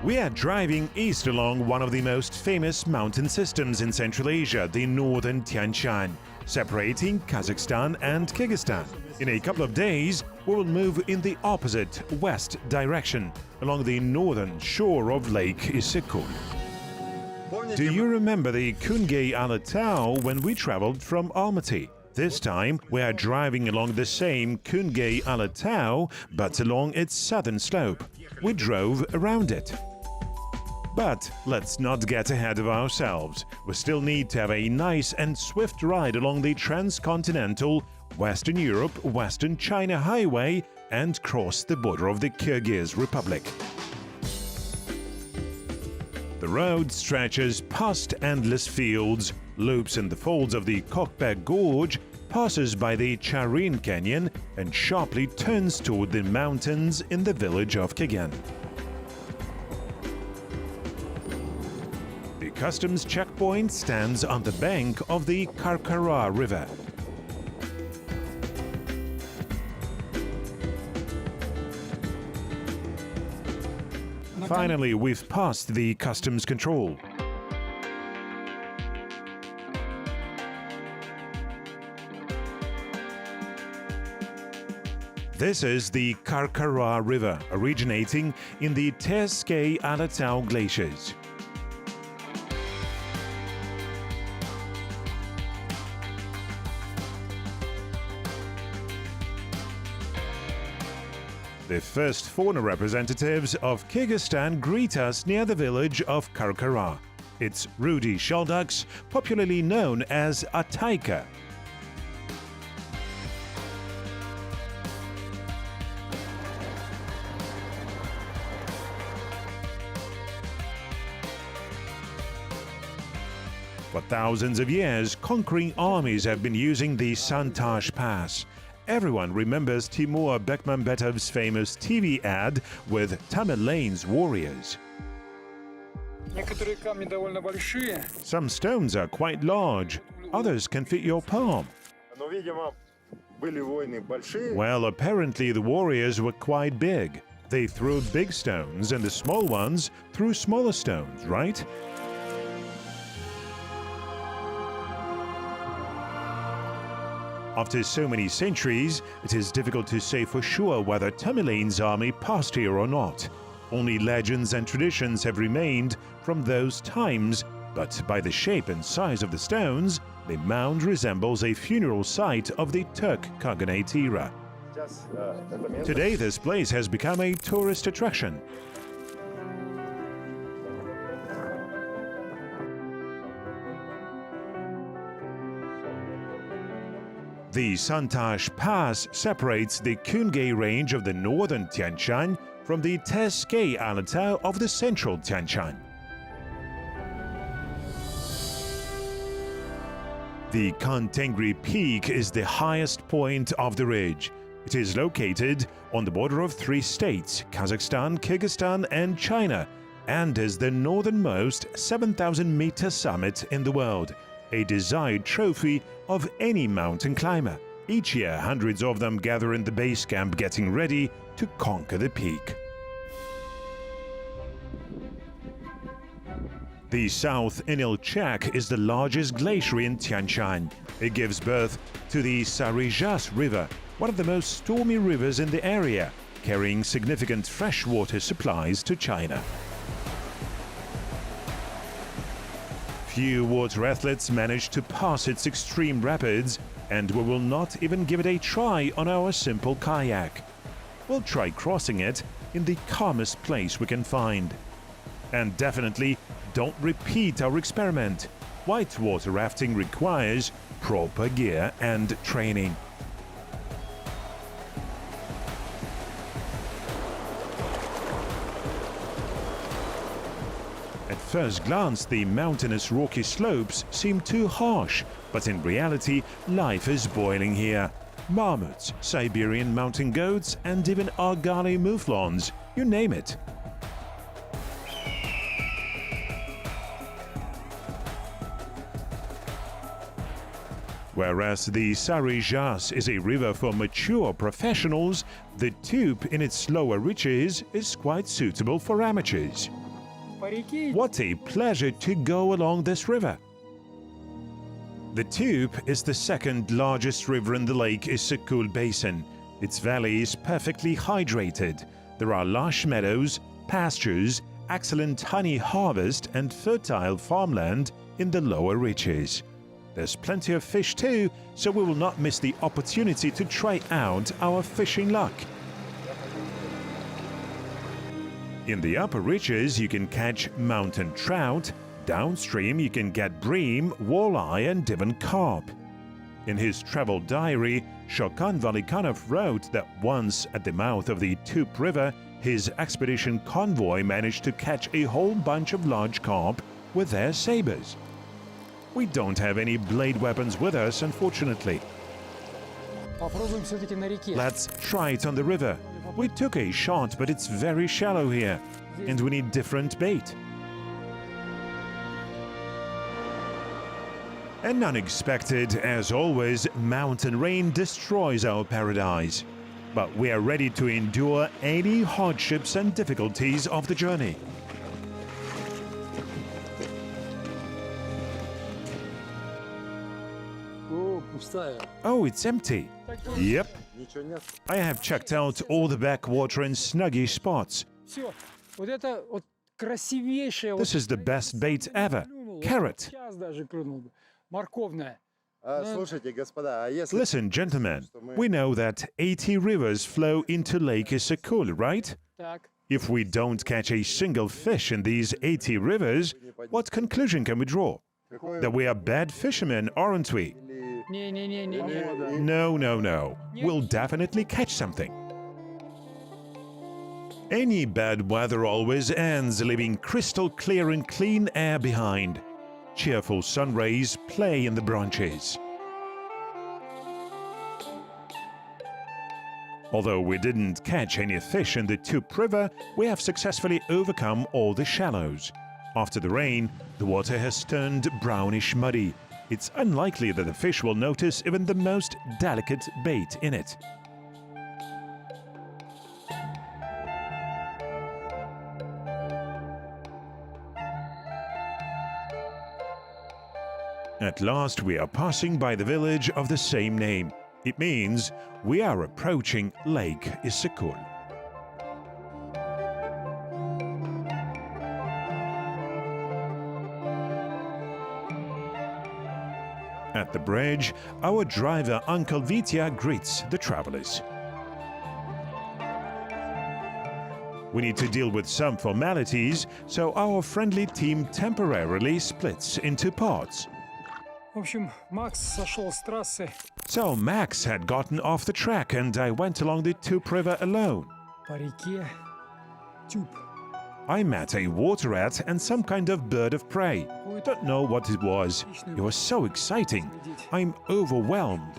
We are driving east along one of the most famous mountain systems in Central Asia, the northern Tian Shan, separating Kazakhstan and Kyrgyzstan. In a couple of days, we will move in the opposite west direction, along the northern shore of Lake Issyk-Kul. Do you remember the Kungey-Alatau when we traveled from Almaty? This time, we are driving along the same Kungey-Alatau, but along its southern slope. We drove around it. But let's not get ahead of ourselves. We still need to have a nice and swift ride along the transcontinental Western Europe-Western China highway and cross the border of the Kyrgyz Republic. The road stretches past endless fields, loops in the folds of the Tup Bay gorge, passes by the Charin Canyon, and sharply turns toward the mountains in the village of Kygyan. The customs checkpoint stands on the bank of the Karkara River. Finally, we've passed the customs control. This is the Karkara River, originating in the Terskei-Alatau glaciers. The first fauna representatives of Kyrgyzstan greet us near the village of Karkara. It's ruddy shelducks, popularly known as ataika. For thousands of years, conquering armies have been using the Santash Pass. Everyone remembers Timur Bekmambetov's famous TV ad with Tamerlane's warriors. Some stones are quite large, others can fit your palm. Well, apparently the warriors were quite big. They threw big stones and the small ones threw smaller stones, right? After so many centuries, it is difficult to say for sure whether Tamerlane's army passed here or not. Only legends and traditions have remained from those times, but by the shape and size of the stones, the mound resembles a funeral site of the Turk Khaganate era. Today, this place has become a tourist attraction. The Santash Pass separates the Kungey range of the northern Tian Shan from the Terskei-Alatau of the central Tian Shan. The Kantengri Peak is the highest point of the ridge. It is located on the border of three states, Kazakhstan, Kyrgyzstan and China, and is the northernmost 7,000-meter summit in the world, a desired trophy of any mountain climber. Each year, hundreds of them gather in the base camp getting ready to conquer the peak. The South Inilchak is the largest glacier in Tian Shan. It gives birth to the Sarijas River, one of the most stormy rivers in the area, carrying significant freshwater supplies to China. Few water athletes manage to pass its extreme rapids, and we will not even give it a try on our simple kayak. We'll try crossing it in the calmest place we can find. And definitely don't repeat our experiment. Whitewater rafting requires proper gear and training. At first glance, the mountainous rocky slopes seem too harsh, but in reality, life is boiling here. Marmots, Siberian mountain goats, and even Argali mouflons, you name it. Whereas the Sarijas is a river for mature professionals, the Tup in its lower reaches is quite suitable for amateurs. What a pleasure to go along this river. The Tup is the second largest river in the Lake Issyk-Kul Basin. Its valley is perfectly hydrated. There are lush meadows, pastures, excellent honey harvest and fertile farmland in the lower reaches. There's plenty of fish too, so we will not miss the opportunity to try out our fishing luck. In the upper reaches you can catch mountain trout. Downstream you can get bream, walleye and Devon carp. In his travel diary, Shokan Valikanov wrote that once at the mouth of the Tup River, his expedition convoy managed to catch a whole bunch of large carp with their sabers. We don't have any blade weapons with us, unfortunately. Let's try it on the river. We took a shot, but it's very shallow here, and we need different bait. And unexpected, as always, mountain rain destroys our paradise. But we are ready to endure any hardships and difficulties of the journey. Oh, it's empty. Yep. I have checked out all the backwater and snuggy spots. This is the best bait ever. Carrot. Listen, gentlemen, we know that 80 rivers flow into Lake Issyk-Kul, right? If we don't catch a single fish in these 80 rivers, what conclusion can we draw? That we are bad fishermen, aren't we? No, no, no. We'll definitely catch something. Any bad weather always ends, leaving crystal clear and clean air behind. Cheerful sun rays play in the branches. Although we didn't catch any fish in the Tup River, we have successfully overcome all the shallows. After the rain, the water has turned brownish muddy. It's unlikely that the fish will notice even the most delicate bait in it. At last we are passing by the village of the same name. It means we are approaching Lake Issyk-Kul. At the bridge, our driver Uncle Vitya greets the travelers. We need to deal with some formalities, so our friendly team temporarily splits into parts. So Max had gotten off the track and I went along the Tup River alone. I met a water rat and some kind of bird of prey. Don't know what it was. It was so exciting. I'm overwhelmed.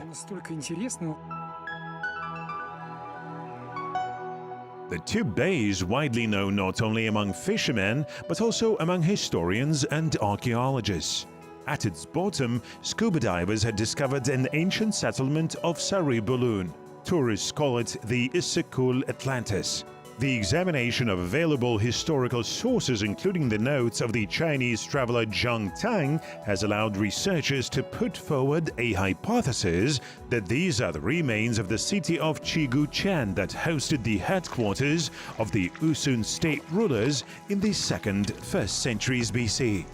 The Tup Bay is widely known not only among fishermen, but also among historians and archaeologists. At its bottom, scuba divers had discovered an ancient settlement of Saribulun. Tourists call it the Issyk-Kul Atlantis. The examination of available historical sources, including the notes of the Chinese traveler Zhang Tang, has allowed researchers to put forward a hypothesis that these are the remains of the city of Chiguchen that hosted the headquarters of the Usun state rulers in the 1st centuries BC.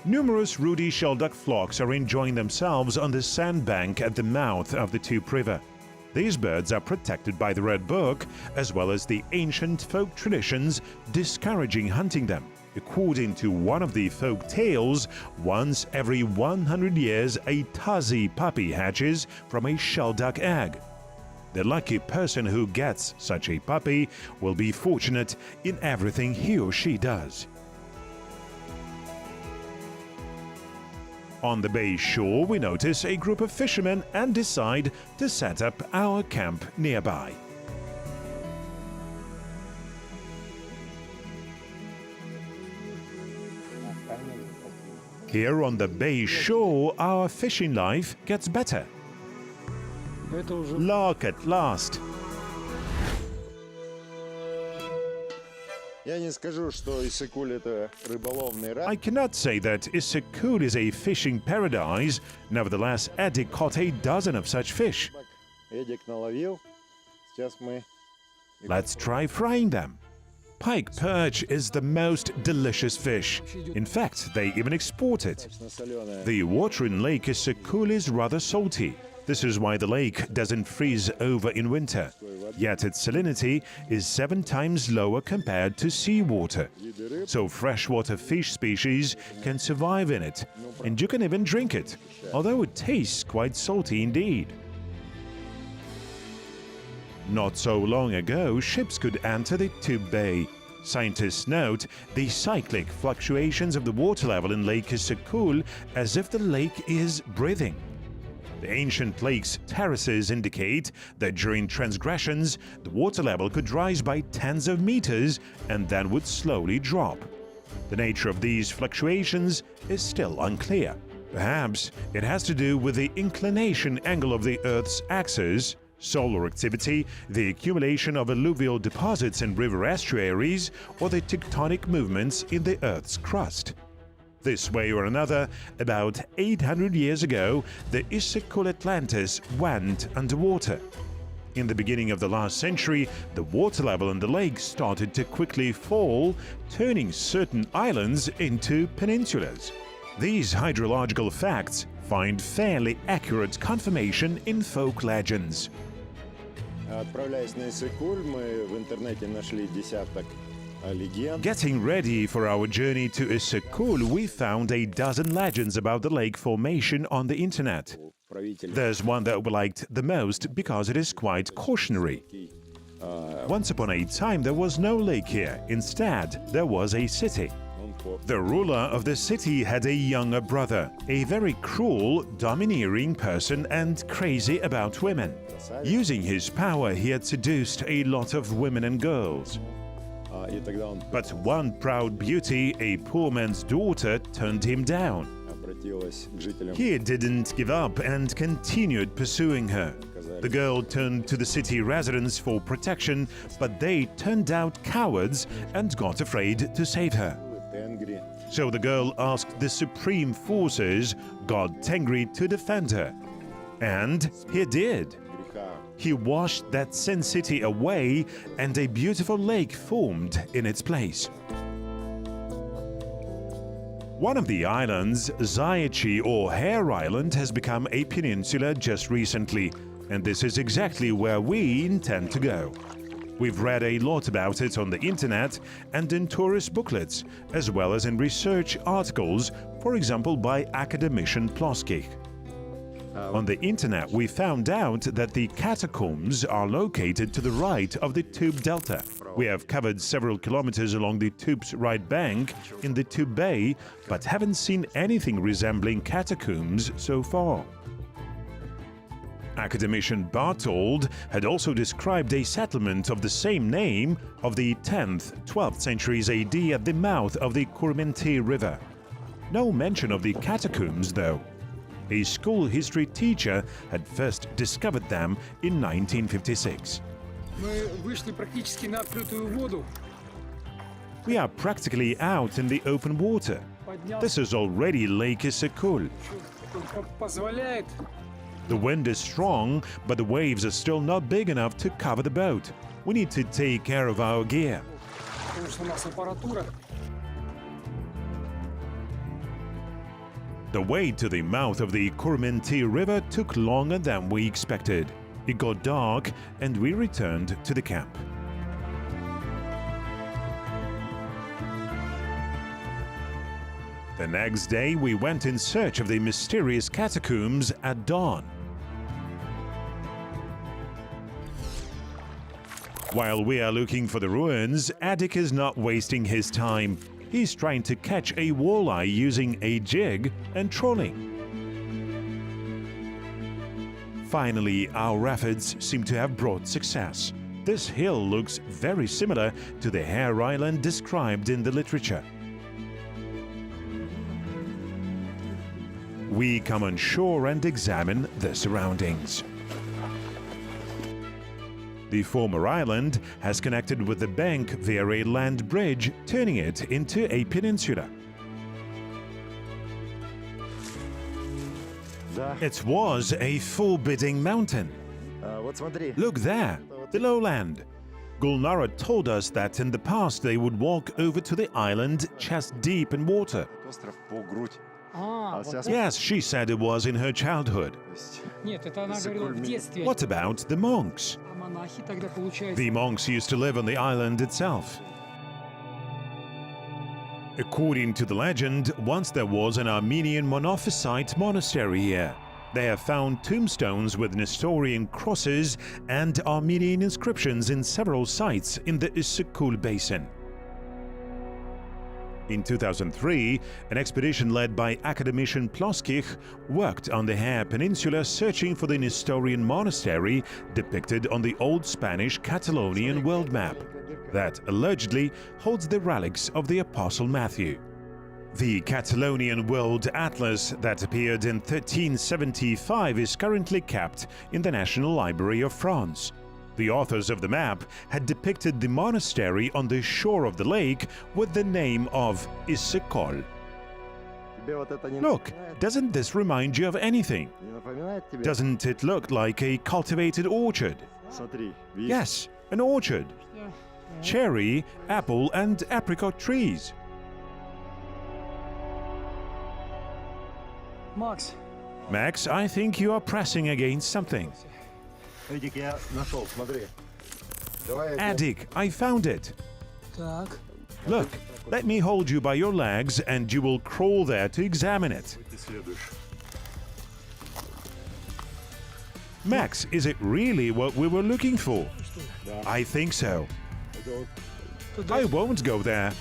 Numerous ruddy shelduck flocks are enjoying themselves on the sandbank at the mouth of the Tup River. These birds are protected by the Red Book, as well as the ancient folk traditions discouraging hunting them. According to one of the folk tales, once every 100 years a Tazi puppy hatches from a shelduck egg. The lucky person who gets such a puppy will be fortunate in everything he or she does. On the bay shore, we notice a group of fishermen and decide to set up our camp nearby. Here on the bay shore, our fishing life gets better. Lark at last. I cannot say that Issyk-Kul is a fishing paradise. Nevertheless, Eddie caught a dozen of such fish. Let's try frying them. Pike perch is the most delicious fish. In fact, they even export it. The water in Lake Issyk-Kul is rather salty. This is why the lake doesn't freeze over in winter. Yet its salinity is 7 times lower compared to seawater. So freshwater fish species can survive in it, and you can even drink it, although it tastes quite salty indeed. Not so long ago, ships could enter the Tup Bay. Scientists note the cyclic fluctuations of the water level in Lake Issyk-Kul as if the lake is breathing. The ancient lake's terraces indicate that during transgressions, the water level could rise by tens of meters and then would slowly drop. The nature of these fluctuations is still unclear. Perhaps it has to do with the inclination angle of the Earth's axis, solar activity, the accumulation of alluvial deposits in river estuaries, or the tectonic movements in the Earth's crust. This way or another, about 800 years ago, the Issyk-Kul Atlantis went underwater. In the beginning of the last century, the water level in the lake started to quickly fall, turning certain islands into peninsulas. These hydrological facts find fairly accurate confirmation in folk legends. Getting ready for our journey to Issyk-Kul, we found a dozen legends about the lake formation on the internet. There's one that we liked the most because it is quite cautionary. Once upon a time there was no lake here. Instead, there was a city. The ruler of the city had a younger brother, a very cruel, domineering person and crazy about women. Using his power, he had seduced a lot of women and girls. But one proud beauty, a poor man's daughter, turned him down. He didn't give up and continued pursuing her. The girl turned to the city residents for protection, but they turned out cowards and got afraid to save her. So the girl asked the supreme forces, God Tengri, to defend her. And he did. He washed that sin city away, and a beautiful lake formed in its place. One of the islands, Zayachy or Hare Island, has become a peninsula just recently, and this is exactly where we intend to go. We've read a lot about it on the internet and in tourist booklets, as well as in research articles, for example by academician Ploskich. On the internet, we found out that the catacombs are located to the right of the Tup Delta. We have covered several kilometers along the Tup's right bank in the Tup Bay, but haven't seen anything resembling catacombs so far. Academician Barthold had also described a settlement of the same name of the 10th, 12th centuries AD at the mouth of the Kurmenti River. No mention of the catacombs, though. A school history teacher had first discovered them in 1956. We are practically out in the open water. This is already Lake Issyk-Kul. The wind is strong, but the waves are still not big enough to cover the boat. We need to take care of our gear. The way to the mouth of the Kurmenti River took longer than we expected. It got dark and we returned to the camp. The next day we went in search of the mysterious catacombs at dawn. While we are looking for the ruins, Adik is not wasting his time. He's trying to catch a walleye using a jig and trolling. Finally, our efforts seem to have brought success. This hill looks very similar to the Hare Island described in the literature. We come on shore and examine the surroundings. The former island has connected with the bank via a land bridge, turning it into a peninsula. It was a forbidding mountain. Look there, the lowland. Gulnara told us that in the past they would walk over to the island chest deep in water. Yes, she said it was in her childhood. What about the monks? The monks used to live on the island itself. According to the legend, once there was an Armenian Monophysite monastery here. They have found tombstones with Nestorian crosses and Armenian inscriptions in several sites in the Issyk-Kul basin. In 2003, an expedition led by academician Ploskich worked on the Hare Peninsula searching for the Nestorian monastery depicted on the old Spanish Catalonian world map that allegedly holds the relics of the Apostle Matthew. The Catalonian World Atlas that appeared in 1375 is currently kept in the National Library of France. The authors of the map had depicted the monastery on the shore of the lake with the name of Issyk-Kul. Look, doesn't this remind you of anything? Doesn't it look like a cultivated orchard? Yes, an orchard. Cherry, apple and apricot trees. Max, I think you are pressing against something. Adik, I found it. Look, let me hold you by your legs and you will crawl there to examine it. Max, is it really what we were looking for? I think so. I won't go there.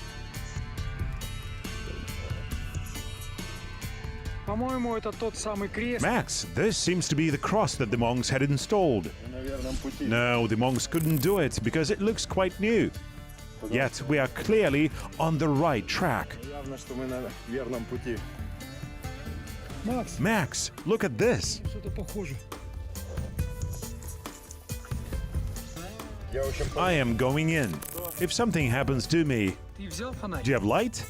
Max, this seems to be the cross that the monks had installed. No, the monks couldn't do it because it looks quite new. Yet we are clearly on the right track. Max, look at this. I am going in. If something happens to me... Do you have light?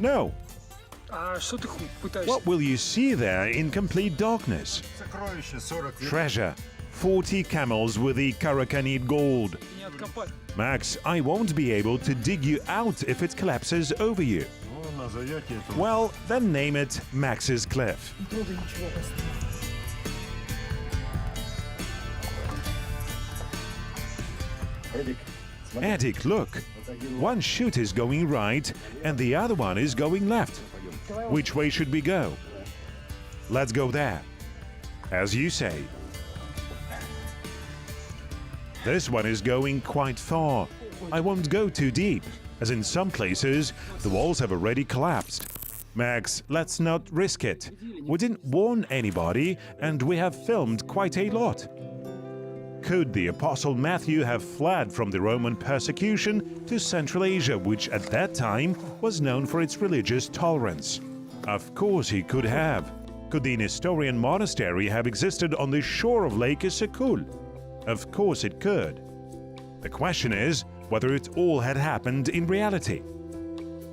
No. What will you see there in complete darkness? Treasure. 40 camels with the Karakanid gold. Max, I won't be able to dig you out if it collapses over you. Well, then name it Max's Cliff. Adik, look. One chute is going right and the other one is going left. Which way should we go? Let's go there. As you say. This one is going quite far. I won't go too deep, as in some places the walls have already collapsed. Max, let's not risk it. We didn't warn anybody and we have filmed quite a lot. Could the Apostle Matthew have fled from the Roman persecution to Central Asia, which at that time was known for its religious tolerance? Of course he could have. Could the Nestorian monastery have existed on the shore of Lake Issyk-Kul? Of course it could. The question is whether it all had happened in reality.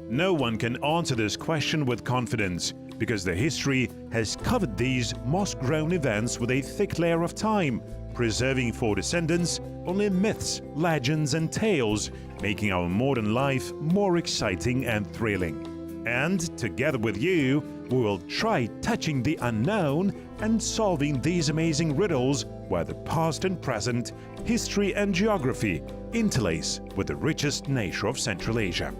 No one can answer this question with confidence, because the history has covered these moss-grown events with a thick layer of time, preserving for descendants only myths, legends and tales, making our modern life more exciting and thrilling. And together with you, we will try touching the unknown and solving these amazing riddles where the past and present, history and geography interlace with the richest nature of Central Asia.